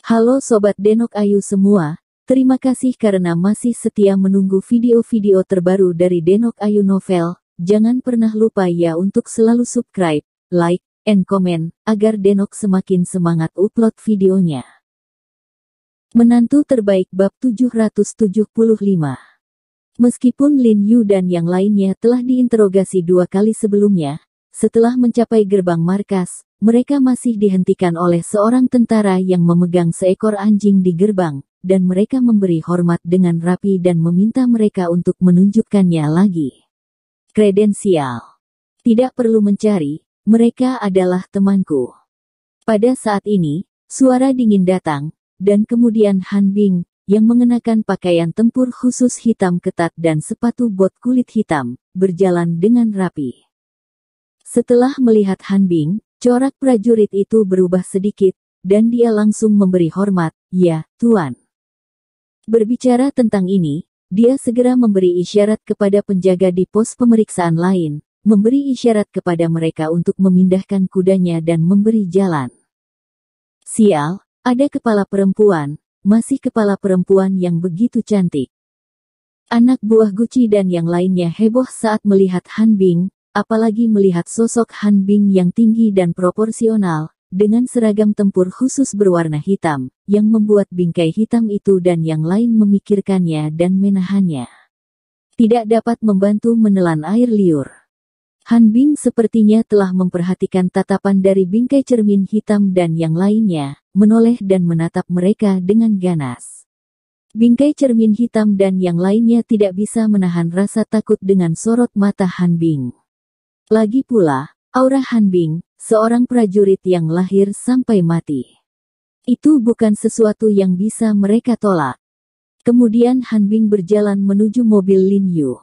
Halo Sobat Denok Ayu semua, terima kasih karena masih setia menunggu video-video terbaru dari Denok Ayu Novel. Jangan pernah lupa ya untuk selalu subscribe, like, and comment, agar Denok semakin semangat upload videonya. Menantu terbaik bab 775. Meskipun Lin Yu dan yang lainnya telah diinterogasi 2 kali sebelumnya, setelah mencapai gerbang markas, mereka masih dihentikan oleh seorang tentara yang memegang seekor anjing di gerbang, dan mereka memberi hormat dengan rapi dan meminta mereka untuk menunjukkannya lagi. Kredensial. Tidak perlu mencari, mereka adalah temanku. Pada saat ini, suara dingin datang, dan kemudian Han Bing, yang mengenakan pakaian tempur khusus hitam ketat dan sepatu bot kulit hitam, berjalan dengan rapi. Setelah melihat Han Bing, corak prajurit itu berubah sedikit, dan dia langsung memberi hormat, "Ya, Tuan." Berbicara tentang ini, dia segera memberi isyarat kepada penjaga di pos pemeriksaan lain, memberi isyarat kepada mereka untuk memindahkan kudanya dan memberi jalan. Sial, ada kepala perempuan, masih kepala perempuan yang begitu cantik. Anak buah Guci dan yang lainnya heboh saat melihat Han Bing, apalagi melihat sosok Han Bing yang tinggi dan proporsional, dengan seragam tempur khusus berwarna hitam, yang membuat bingkai hitam itu dan yang lain memikirkannya dan menahannya. Tidak dapat membantu menelan air liur. Han Bing sepertinya telah memperhatikan tatapan dari bingkai cermin hitam dan yang lainnya, menoleh dan menatap mereka dengan ganas. Bingkai cermin hitam dan yang lainnya tidak bisa menahan rasa takut dengan sorot mata Han Bing. Lagi pula, aura Han Bing, seorang prajurit yang lahir sampai mati. Itu bukan sesuatu yang bisa mereka tolak. Kemudian Han Bing berjalan menuju mobil Lin Yu.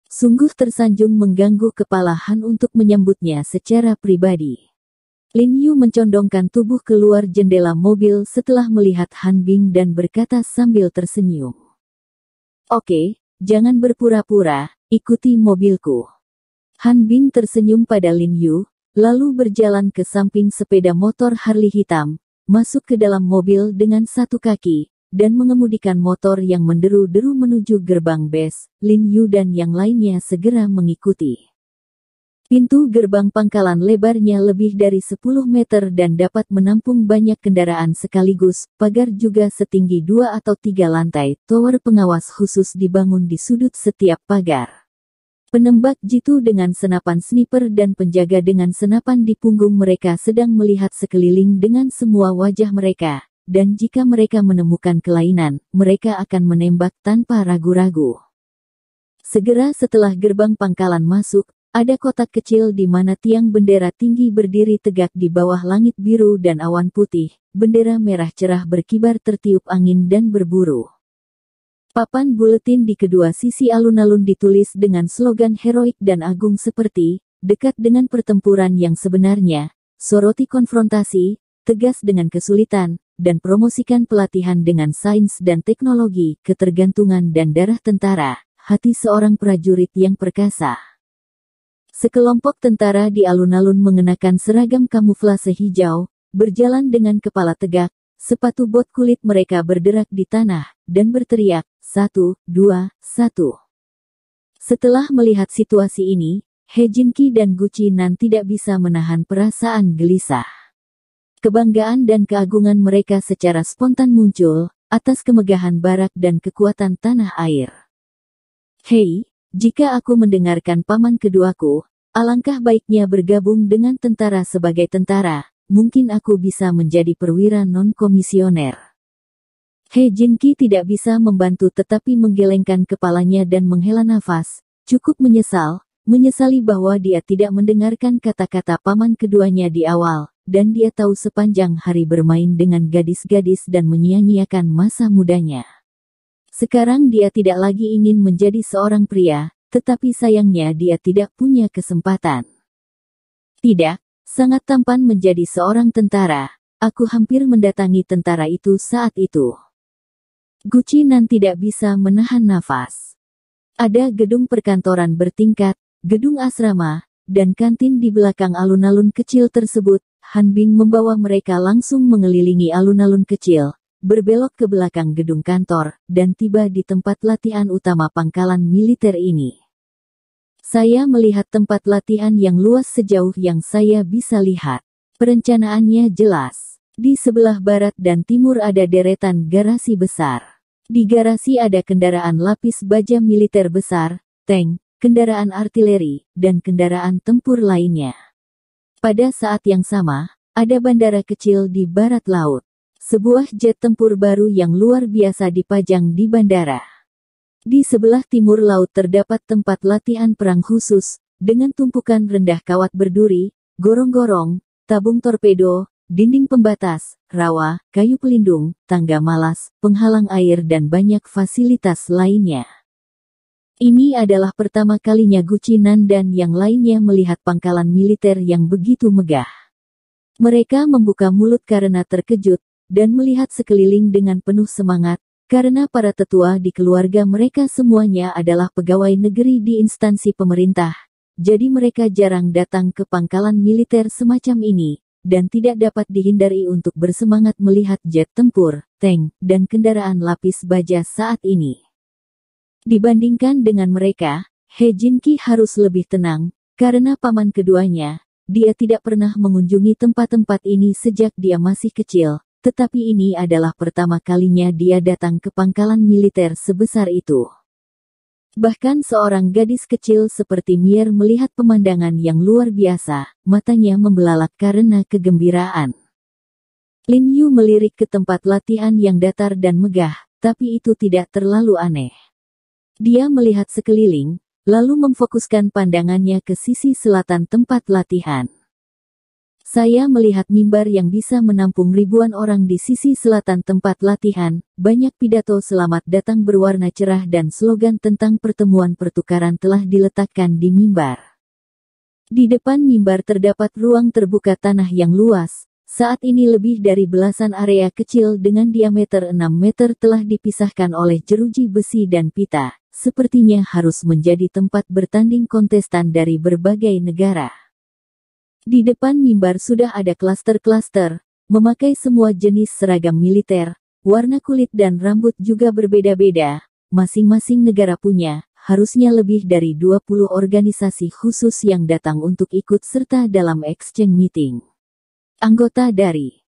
Sungguh tersanjung mengganggu kepala Han untuk menyambutnya secara pribadi. Lin Yu mencondongkan tubuh keluar jendela mobil setelah melihat Han Bing dan berkata sambil tersenyum. "Oke, jangan berpura-pura, ikuti mobilku." Han Bing tersenyum pada Lin Yu, lalu berjalan ke samping sepeda motor Harley hitam, masuk ke dalam mobil dengan satu kaki, dan mengemudikan motor yang menderu-deru menuju gerbang base. Lin Yu dan yang lainnya segera mengikuti. Pintu gerbang pangkalan lebarnya lebih dari 10 meter dan dapat menampung banyak kendaraan sekaligus. Pagar juga setinggi 2 atau 3 lantai. Tower pengawas khusus dibangun di sudut setiap pagar. Penembak jitu dengan senapan sniper dan penjaga dengan senapan di punggung mereka sedang melihat sekeliling dengan semua wajah mereka, dan jika mereka menemukan kelainan, mereka akan menembak tanpa ragu-ragu. Segera setelah gerbang pangkalan masuk, ada kotak kecil di mana tiang bendera tinggi berdiri tegak di bawah langit biru dan awan putih. Bendera merah cerah berkibar tertiup angin dan berburu. Papan buletin di kedua sisi alun-alun ditulis dengan slogan heroik dan agung seperti, "Dekat dengan pertempuran yang sebenarnya, soroti konfrontasi, tegas dengan kesulitan, dan promosikan pelatihan dengan sains dan teknologi, ketergantungan dan darah tentara, hati seorang prajurit yang perkasa." Sekelompok tentara di alun-alun mengenakan seragam kamuflase hijau, berjalan dengan kepala tegak, sepatu bot kulit mereka berderak di tanah, dan berteriak, 1, 2, 1. Setelah melihat situasi ini, He Jinqi dan Guci Nan tidak bisa menahan perasaan gelisah. Kebanggaan dan keagungan mereka secara spontan muncul, atas kemegahan barak dan kekuatan tanah air. "Hei, jika aku mendengarkan paman keduaku, alangkah baiknya bergabung dengan tentara sebagai tentara, mungkin aku bisa menjadi perwira non-komisioner." He Jinqi tidak bisa membantu tetapi menggelengkan kepalanya dan menghela nafas, cukup menyesali bahwa dia tidak mendengarkan kata-kata paman keduanya di awal, dan dia tahu sepanjang hari bermain dengan gadis-gadis dan menyia-nyiakan masa mudanya. Sekarang dia tidak lagi ingin menjadi seorang pria, tetapi sayangnya dia tidak punya kesempatan. "Tidak, sangat tampan menjadi seorang tentara, aku hampir mendatangi tentara itu saat itu." Guci Nan tidak bisa menahan nafas. Ada gedung perkantoran bertingkat, gedung asrama, dan kantin di belakang alun-alun kecil tersebut. Han Bing membawa mereka langsung mengelilingi alun-alun kecil, berbelok ke belakang gedung kantor, dan tiba di tempat latihan utama pangkalan militer ini. Saya melihat tempat latihan yang luas sejauh yang saya bisa lihat. Perencanaannya jelas. Di sebelah barat dan timur ada deretan garasi besar. Di garasi ada kendaraan lapis baja militer besar, tank, kendaraan artileri, dan kendaraan tempur lainnya. Pada saat yang sama, ada bandara kecil di barat laut. Sebuah jet tempur baru yang luar biasa dipajang di bandara. Di sebelah timur laut terdapat tempat latihan perang khusus, dengan tumpukan rendah kawat berduri, gorong-gorong, tabung torpedo, dinding pembatas, rawa, kayu pelindung, tangga malas, penghalang air dan banyak fasilitas lainnya. Ini adalah pertama kalinya Guci Nan dan yang lainnya melihat pangkalan militer yang begitu megah. Mereka membuka mulut karena terkejut, dan melihat sekeliling dengan penuh semangat, karena para tetua di keluarga mereka semuanya adalah pegawai negeri di instansi pemerintah, jadi mereka jarang datang ke pangkalan militer semacam ini, dan tidak dapat dihindari untuk bersemangat melihat jet tempur, tank, dan kendaraan lapis baja saat ini. Dibandingkan dengan mereka, He Jinqi harus lebih tenang, karena paman keduanya, dia tidak pernah mengunjungi tempat-tempat ini sejak dia masih kecil, tetapi ini adalah pertama kalinya dia datang ke pangkalan militer sebesar itu. Bahkan seorang gadis kecil seperti Mier melihat pemandangan yang luar biasa, matanya membelalak karena kegembiraan. Lin Yu melirik ke tempat latihan yang datar dan megah, tapi itu tidak terlalu aneh. Dia melihat sekeliling, lalu memfokuskan pandangannya ke sisi selatan tempat latihan. Saya melihat mimbar yang bisa menampung ribuan orang di sisi selatan tempat latihan, banyak pidato selamat datang berwarna cerah dan slogan tentang pertemuan pertukaran telah diletakkan di mimbar. Di depan mimbar terdapat ruang terbuka tanah yang luas, saat ini lebih dari belasan area kecil dengan diameter 6 meter telah dipisahkan oleh jeruji besi dan pita, sepertinya harus menjadi tempat bertanding kontestan dari berbagai negara. Di depan mimbar sudah ada klaster-klaster, memakai semua jenis seragam militer, warna kulit dan rambut juga berbeda-beda, masing-masing negara punya, harusnya lebih dari 20 organisasi khusus yang datang untuk ikut serta dalam exchange meeting. Anggota dari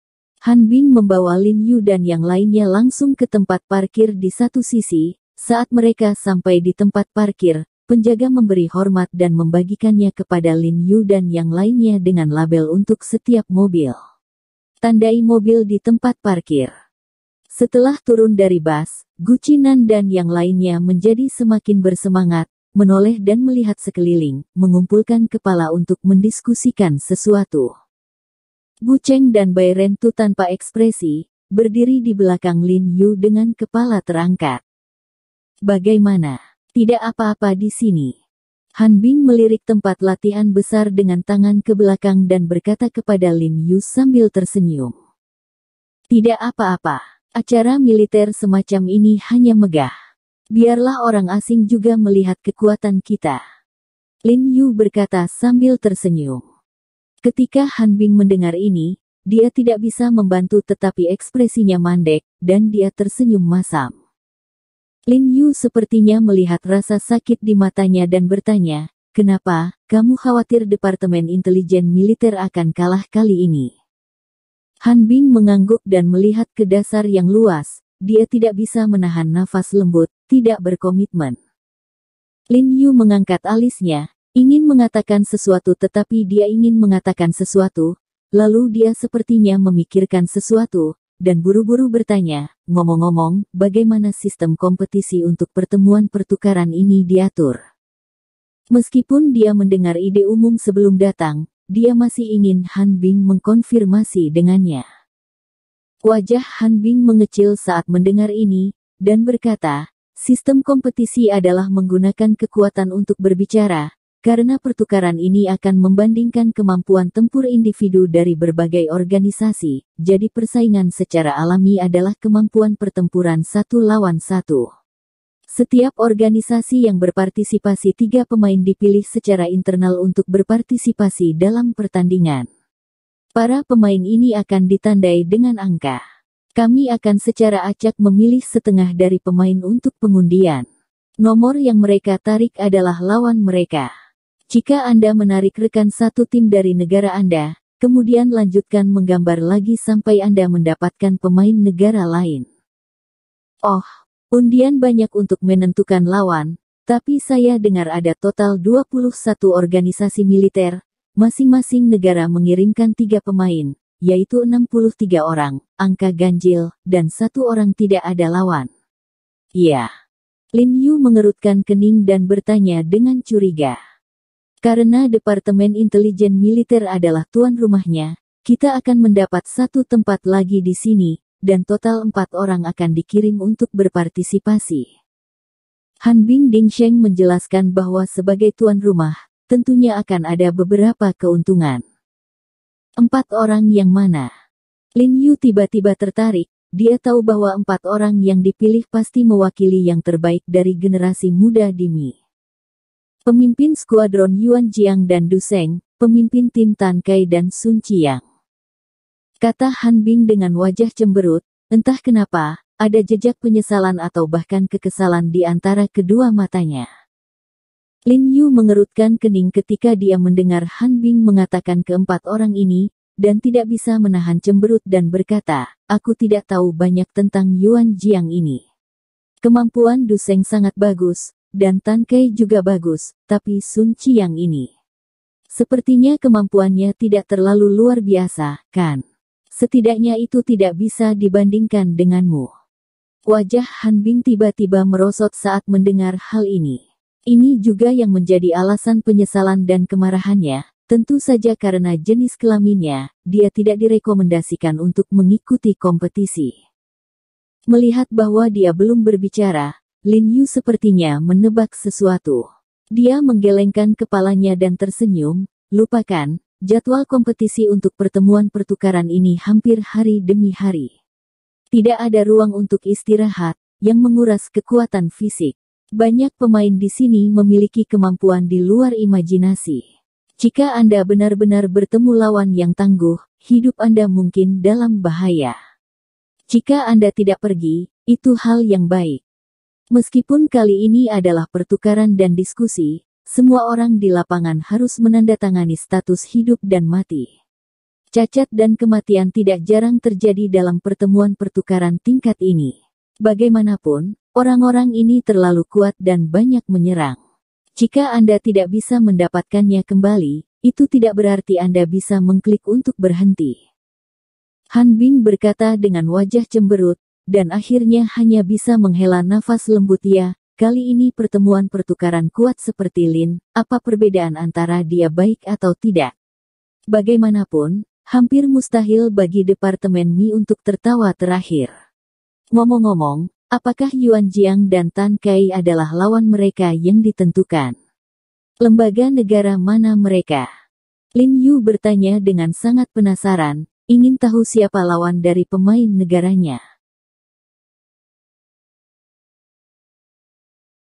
Han Bing membawa Lin Yu dan yang lainnya langsung ke tempat parkir di satu sisi. Saat mereka sampai di tempat parkir, penjaga memberi hormat dan membagikannya kepada Lin Yu dan yang lainnya dengan label untuk setiap mobil. Tandai mobil di tempat parkir. Setelah turun dari bus, Guci Nan dan yang lainnya menjadi semakin bersemangat, menoleh dan melihat sekeliling, mengumpulkan kepala untuk mendiskusikan sesuatu. Bu Cheng dan Bai Rentu tanpa ekspresi, berdiri di belakang Lin Yu dengan kepala terangkat. Bagaimana? Tidak apa-apa di sini. Han Bing melirik tempat latihan besar dengan tangan ke belakang dan berkata kepada Lin Yu sambil tersenyum. Tidak apa-apa. Acara militer semacam ini hanya megah. Biarlah orang asing juga melihat kekuatan kita. Lin Yu berkata sambil tersenyum. Ketika Han Bing mendengar ini, dia tidak bisa membantu tetapi ekspresinya mandek, dan dia tersenyum masam. Lin Yu sepertinya melihat rasa sakit di matanya dan bertanya, kenapa, kamu khawatir Departemen Intelijen Militer akan kalah kali ini? Han Bing mengangguk dan melihat ke dasar yang luas, dia tidak bisa menahan nafas lembut, tidak berkomitmen. Lin Yu mengangkat alisnya, ingin mengatakan sesuatu tetapi dia ingin mengatakan sesuatu, lalu dia sepertinya memikirkan sesuatu, dan buru-buru bertanya, ngomong-ngomong, bagaimana sistem kompetisi untuk pertemuan pertukaran ini diatur? Meskipun dia mendengar ide umum sebelum datang, dia masih ingin Han Bing mengkonfirmasi dengannya. Wajah Han Bing mengecil saat mendengar ini, dan berkata, sistem kompetisi adalah menggunakan kekuatan untuk berbicara, karena pertukaran ini akan membandingkan kemampuan tempur individu dari berbagai organisasi, jadi persaingan secara alami adalah kemampuan pertempuran satu lawan satu. Setiap organisasi yang berpartisipasi 3 pemain dipilih secara internal untuk berpartisipasi dalam pertandingan. Para pemain ini akan ditandai dengan angka. Kami akan secara acak memilih setengah dari pemain untuk pengundian. Nomor yang mereka tarik adalah lawan mereka. Jika Anda menarik rekan satu tim dari negara Anda, kemudian lanjutkan menggambar lagi sampai Anda mendapatkan pemain negara lain. Oh, undian banyak untuk menentukan lawan, tapi saya dengar ada total 21 organisasi militer, masing-masing negara mengirimkan 3 pemain, yaitu 63 orang, angka ganjil, dan 1 orang tidak ada lawan. Iya. Lin Yu mengerutkan kening dan bertanya dengan curiga. Karena Departemen Intelijen Militer adalah tuan rumahnya, kita akan mendapat 1 tempat lagi di sini, dan total 4 orang akan dikirim untuk berpartisipasi. Han Bing Dingsheng menjelaskan bahwa sebagai tuan rumah, tentunya akan ada beberapa keuntungan. 4 orang yang mana? Lin Yu tiba-tiba tertarik, dia tahu bahwa 4 orang yang dipilih pasti mewakili yang terbaik dari generasi muda di Mi. Pemimpin skuadron Yuan Jiang dan Du Seng, pemimpin tim Tan Kai dan Sun Qiang. Kata Han Bing dengan wajah cemberut, entah kenapa, ada jejak penyesalan atau bahkan kekesalan di antara kedua matanya. Lin Yu mengerutkan kening ketika dia mendengar Han Bing mengatakan keempat orang ini, dan tidak bisa menahan cemberut dan berkata, aku tidak tahu banyak tentang Yuan Jiang ini. Kemampuan Du Seng sangat bagus, dan Tan Kai juga bagus, tapi Sun Qiang ini. Sepertinya kemampuannya tidak terlalu luar biasa, kan? Setidaknya itu tidak bisa dibandingkan denganmu. Wajah Han Bing tiba-tiba merosot saat mendengar hal ini. Ini juga yang menjadi alasan penyesalan dan kemarahannya, tentu saja karena jenis kelaminnya, dia tidak direkomendasikan untuk mengikuti kompetisi. Melihat bahwa dia belum berbicara, Lin Yu sepertinya menebak sesuatu. Dia menggelengkan kepalanya dan tersenyum, lupakan, jadwal kompetisi untuk pertemuan pertukaran ini hampir hari demi hari. Tidak ada ruang untuk istirahat, yang menguras kekuatan fisik. Banyak pemain di sini memiliki kemampuan di luar imajinasi. Jika Anda benar-benar bertemu lawan yang tangguh, hidup Anda mungkin dalam bahaya. Jika Anda tidak pergi, itu hal yang baik. Meskipun kali ini adalah pertukaran dan diskusi, semua orang di lapangan harus menandatangani status hidup dan mati. Cacat dan kematian tidak jarang terjadi dalam pertemuan pertukaran tingkat ini. Bagaimanapun, orang-orang ini terlalu kuat dan banyak menyerang. Jika Anda tidak bisa mendapatkannya kembali, itu tidak berarti Anda bisa mengklik untuk berhenti. Han Bing berkata dengan wajah cemberut, dan akhirnya hanya bisa menghela nafas lembut ya, kali ini pertemuan pertukaran kuat seperti Lin, apa perbedaan antara dia baik atau tidak? Bagaimanapun, hampir mustahil bagi Departemen Mi untuk tertawa terakhir. Ngomong-ngomong, apakah Yuan Jiang dan Tan Kai adalah lawan mereka yang ditentukan? Lembaga negara mana mereka? Lin Yu bertanya dengan sangat penasaran, ingin tahu siapa lawan dari pemain negaranya.